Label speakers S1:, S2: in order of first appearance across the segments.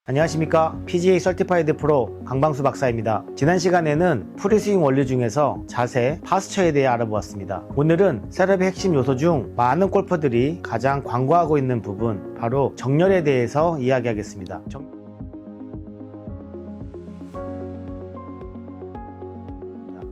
S1: 안녕하십니까. PGA 서티파이드 프로 강방수 박사입니다. 지난 시간에는 프리스윙 원리 중에서 자세, 파스처에 대해 알아보았습니다. 오늘은 셋업의 핵심 요소 중 많은 골퍼들이 가장 관과하고 있는 부분, 바로 정렬에 대해서 이야기하겠습니다.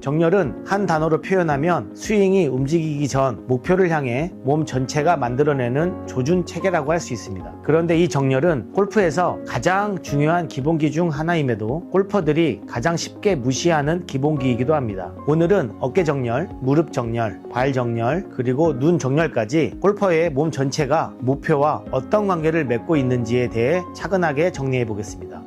S1: 정렬은 한 단어로 표현하면 스윙이 움직이기 전 목표를 향해 몸 전체가 만들어내는 조준 체계라고 할 수 있습니다. 그런데 이 정렬은 골프에서 가장 중요한 기본기 중 하나임에도 골퍼들이 가장 쉽게 무시하는 기본기이기도 합니다. 오늘은 어깨 정렬, 무릎 정렬, 발 정렬, 그리고 눈 정렬까지 골퍼의 몸 전체가 목표와 어떤 관계를 맺고 있는지에 대해 차근하게 정리해 보겠습니다.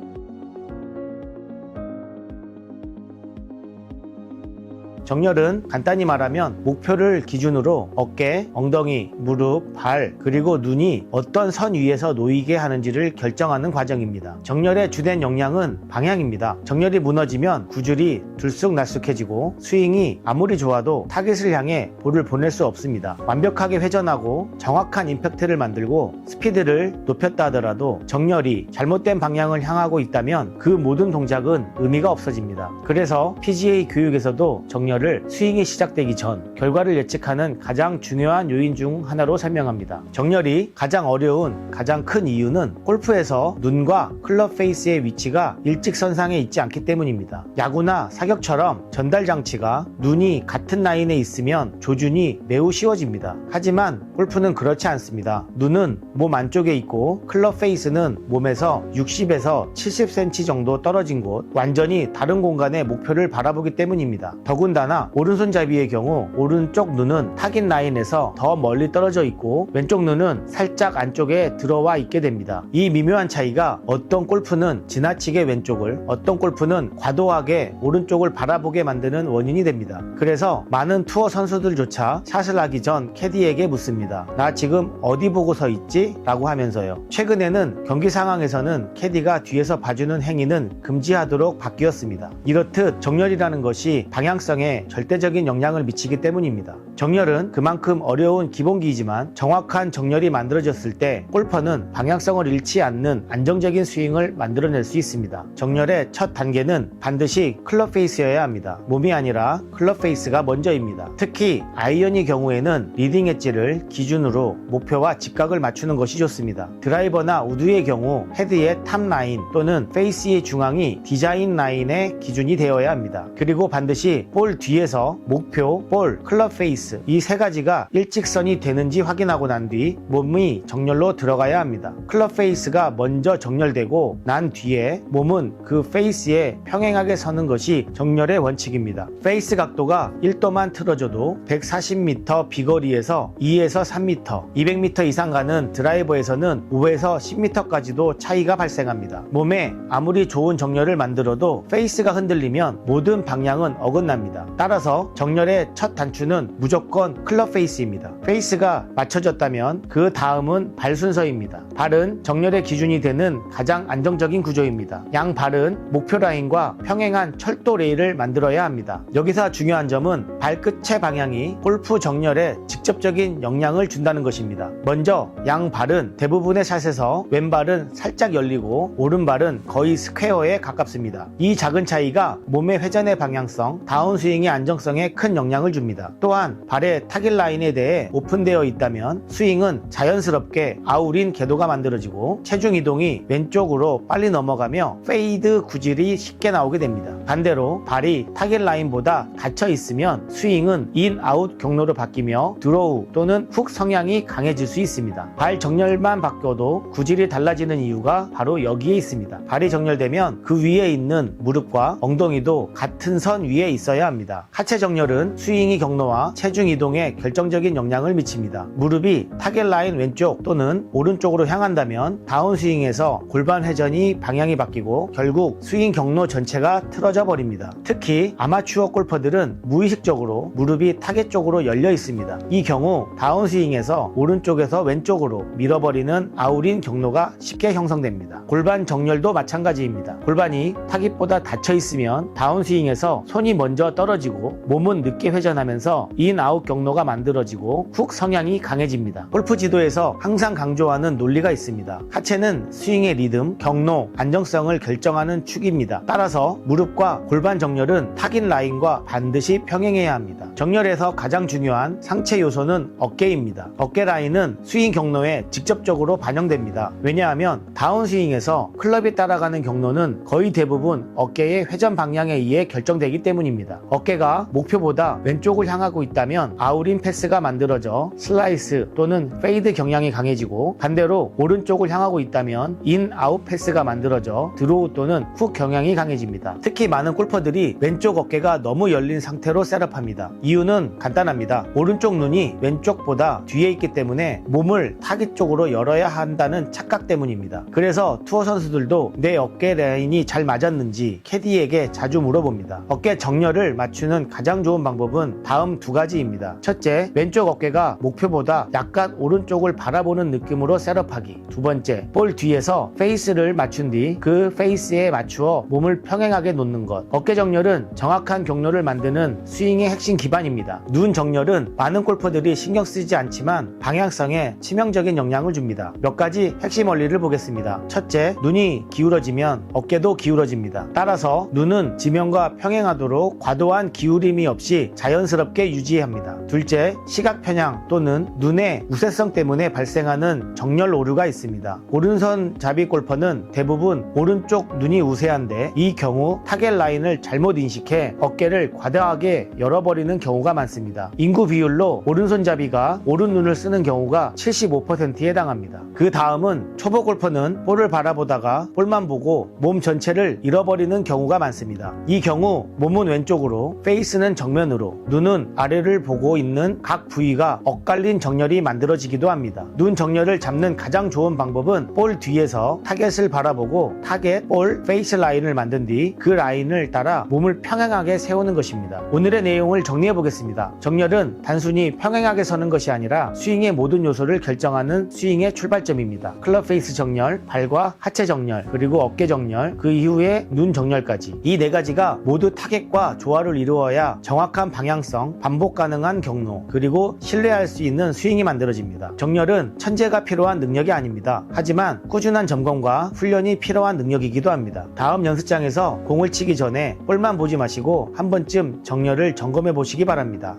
S1: 정렬은 간단히 말하면 목표를 기준으로 어깨, 엉덩이, 무릎, 발, 그리고 눈이 어떤 선 위에서 놓이게 하는지를 결정하는 과정입니다. 정렬의 주된 역량은 방향입니다. 정렬이 무너지면 구질이 들쑥날쑥해지고 스윙이 아무리 좋아도 타깃을 향해 볼을 보낼 수 없습니다. 완벽하게 회전하고 정확한 임팩트를 만들고 스피드를 높였다 하더라도 정렬이 잘못된 방향을 향하고 있다면 그 모든 동작은 의미가 없어집니다. 그래서 PGA 교육에서도 정렬을 스윙이 시작되기 전 결과를 예측하는 가장 중요한 요인 중 하나로 설명합니다. 정렬이 가장 어려운 가장 큰 이유는 골프에서 눈과 클럽 페이스의 위치가 일직선상에 있지 않기 때문입니다. 야구나 사격처럼 전달 장치가 눈이 같은 라인에 있으면 조준이 매우 쉬워집니다. 하지만 골프는 그렇지 않습니다. 눈은 몸 안쪽에 있고 클럽 페이스는 몸에서 60에서 70cm 정도 떨어진 곳, 완전히 다른 공간에 목표를 바라보기 때문입니다. 더군다나 오른손잡이의 경우 오른쪽 눈은 타깃 라인에서 더 멀리 떨어져 있고 왼쪽 눈은 살짝 안쪽에 들어와 있게 됩니다. 이 미묘한 차이가 어떤 골프는 지나치게 왼쪽을, 어떤 골프는 과도하게 오른쪽을 바라보게 만드는 원인이 됩니다. 그래서 많은 투어 선수들조차 샷을 하기 전 캐디에게 묻습니다. 나 지금 어디 보고 서 있지? 라고 하면서요. 최근에는 경기 상황에서는 캐디가 뒤에서 봐주는 행위는 금지하도록 바뀌었습니다. 이렇듯 정렬이라는 것이 방향성에 절대적인 영향을 미치기 때문입니다. 정렬은 그만큼 어려운 기본기이지만 정확한 정렬이 만들어졌을 때 골퍼는 방향성을 잃지 않는 안정적인 스윙을 만들어낼 수 있습니다. 정렬의 첫 단계는 반드시 클럽 페이스여야 합니다. 몸이 아니라 클럽 페이스가 먼저입니다. 특히 아이언의 경우에는 리딩 엣지를 기준으로 목표와 직각을 맞추는 것이 좋습니다. 드라이버나 우드의 경우 헤드의 탑 라인 또는 페이스의 중앙이 디자인 라인의 기준이 되어야 합니다. 그리고 반드시 볼 뒤에서 목표, 볼, 클럽 페이스 이 세 가지가 일직선이 되는지 확인하고 난 뒤 몸이 정렬로 들어가야 합니다. 클럽 페이스가 먼저 정렬되고 난 뒤에 몸은 그 페이스에 평행하게 서는 것이 정렬의 원칙입니다. 페이스 각도가 1도만 틀어져도 140m 비거리에서 2에서 3m, 200m 이상 가는 드라이버에서는 5에서 10m까지도 차이가 발생합니다. 몸에 아무리 좋은 정렬을 만들어도 페이스가 흔들리면 모든 방향은 어긋납니다. 따라서 정렬의 첫 단추는 무조건 클럽 페이스입니다. 페이스가 맞춰졌다면 그 다음은 발 순서입니다. 발은 정렬의 기준이 되는 가장 안정적인 구조입니다. 양 발은 목표 라인과 평행한 철도 레일을 만들어야 합니다. 여기서 중요한 점은 발끝의 방향이 골프 정렬에 직접적인 영향을 준다는 것입니다. 먼저 양 발은 대부분의 샷에서 왼발은 살짝 열리고 오른발은 거의 스퀘어에 가깝습니다. 이 작은 차이가 몸의 회전의 방향성, 다운스윙의 안정성에 큰 영향을 줍니다. 또한 발의 타깃 라인에 대해 오픈되어 있다면 스윙은 자연스럽게 아웃인 궤도가 만들어지고 체중 이동이 왼쪽으로 빨리 넘어가며 페이드 구질이 쉽게 나오게 됩니다. 반대로 발이 타깃 라인보다 닫혀 있으면 스윙은 인, 아웃 경로로 바뀌며 드로우 또는 훅 성향이 강해질 수 있습니다. 발 정렬만 바뀌어도 구질이 달라지는 이유가 바로 여기에 있습니다. 발이 정렬되면 그 위에 있는 무릎과 엉덩이도 같은 선 위에 있어야 합니다. 하체 정렬은 스윙의 경로와 체중 이동에 결정적인 영향을 미칩니다. 무릎이 타겟 라인 왼쪽 또는 오른쪽으로 향한다면 다운스윙에서 골반 회전이 방향이 바뀌고 결국 스윙 경로 전체가 틀어져 무너져 버립니다. 특히 아마추어 골퍼들은 무의식적으로 무릎이 타겟 쪽으로 열려 있습니다. 이 경우 다운스윙에서 오른쪽에서 왼쪽으로 밀어버리는 아웃인 경로가 쉽게 형성됩니다. 골반 정렬도 마찬가지입니다. 골반이 타깃보다 닫혀 있으면 다운스윙에서 손이 먼저 떨어지고 몸은 늦게 회전하면서 인아웃 경로가 만들어지고 훅 성향이 강해집니다. 골프 지도에서 항상 강조하는 논리가 있습니다. 하체는 스윙의 리듬, 경로, 안정성을 결정하는 축입니다. 따라서 무릎과 골반 정렬은 타깃 라인과 반드시 평행해야 합니다. 정렬에서 가장 중요한 상체 요소는 어깨입니다. 어깨 라인은 스윙 경로에 직접적으로 반영됩니다. 왜냐하면 다운스윙에서 클럽이 따라가는 경로는 거의 대부분 어깨의 회전 방향에 의해 결정되기 때문입니다. 어깨가 목표보다 왼쪽을 향하고 있다면 아웃인 패스가 만들어져 슬라이스 또는 페이드 경향이 강해지고, 반대로 오른쪽을 향하고 있다면 인 아웃 패스가 만들어져 드로우 또는 훅 경향이 강해집니다. 특히 많은 골퍼들이 왼쪽 어깨가 너무 열린 상태로 셋업합니다. 이유는 간단합니다. 오른쪽 눈이 왼쪽보다 뒤에 있기 때문에 몸을 타깃 쪽으로 열어야 한다는 착각 때문입니다. 그래서 투어 선수들도 내 어깨 라인이 잘 맞았는지 캐디에게 자주 물어봅니다. 어깨 정렬을 맞추는 가장 좋은 방법은 다음 두 가지입니다. 첫째, 왼쪽 어깨가 목표보다 약간 오른쪽을 바라보는 느낌으로 셋업하기. 두 번째, 볼 뒤에서 페이스를 맞춘 뒤 그 페이스에 맞추어 몸을 평행하게 놓는 것. 어깨 정렬은 정확한 경로를 만드는 스윙의 핵심 기반입니다. 눈 정렬은 많은 골퍼들이 신경 쓰지 않지만 방향성에 치명적인 영향을 줍니다. 몇 가지 핵심 원리를 보겠습니다. 첫째, 눈이 기울어지면 어깨도 기울어집니다. 따라서 눈은 지면과 평행하도록 과도한 기울임이 없이 자연스럽게 유지합니다. 둘째, 시각 편향 또는 눈의 우세성 때문에 발생하는 정렬 오류가 있습니다. 오른손 잡이 골퍼는 대부분 오른쪽 눈이 우세한데, 이 경우 타겟 라인을 잘못 인식해 어깨를 과다하게 열어버리는 경우가 많습니다. 인구 비율로 오른손잡이가 오른눈을 쓰는 경우가 75%에 해당합니다. 그 다음은 초보 골퍼는 볼을 바라보다가 볼만 보고 몸 전체를 잃어버리는 경우가 많습니다. 이 경우 몸은 왼쪽으로, 페이스는 정면으로, 눈은 아래를 보고 있는 각 부위가 엇갈린 정렬이 만들어지기도 합니다. 눈 정렬을 잡는 가장 좋은 방법은 볼 뒤에서 타겟을 바라보고 타겟, 볼, 페이스 라인을 만든 뒤 그 라인을 따라 몸을 평행하게 세우는 것입니다. 오늘의 내용을 정리해 보겠습니다. 정렬은 단순히 평행하게 서는 것이 아니라 스윙의 모든 요소를 결정하는 스윙의 출발점입니다. 클럽 페이스 정렬, 발과 하체 정렬, 그리고 어깨 정렬, 그 이후에 눈 정렬까지, 이 네 가지가 모두 타겟과 조화를 이루어야 정확한 방향성, 반복 가능한 경로, 그리고 신뢰할 수 있는 스윙이 만들어집니다. 정렬은 천재가 필요한 능력이 아닙니다. 하지만 꾸준한 점검과 훈련이 필요한 능력이기도 합니다. 다음 연습장에서 공을 치기 전에 볼만 보지 마시고 한 번쯤 정렬을 점검해 보시기 바랍니다.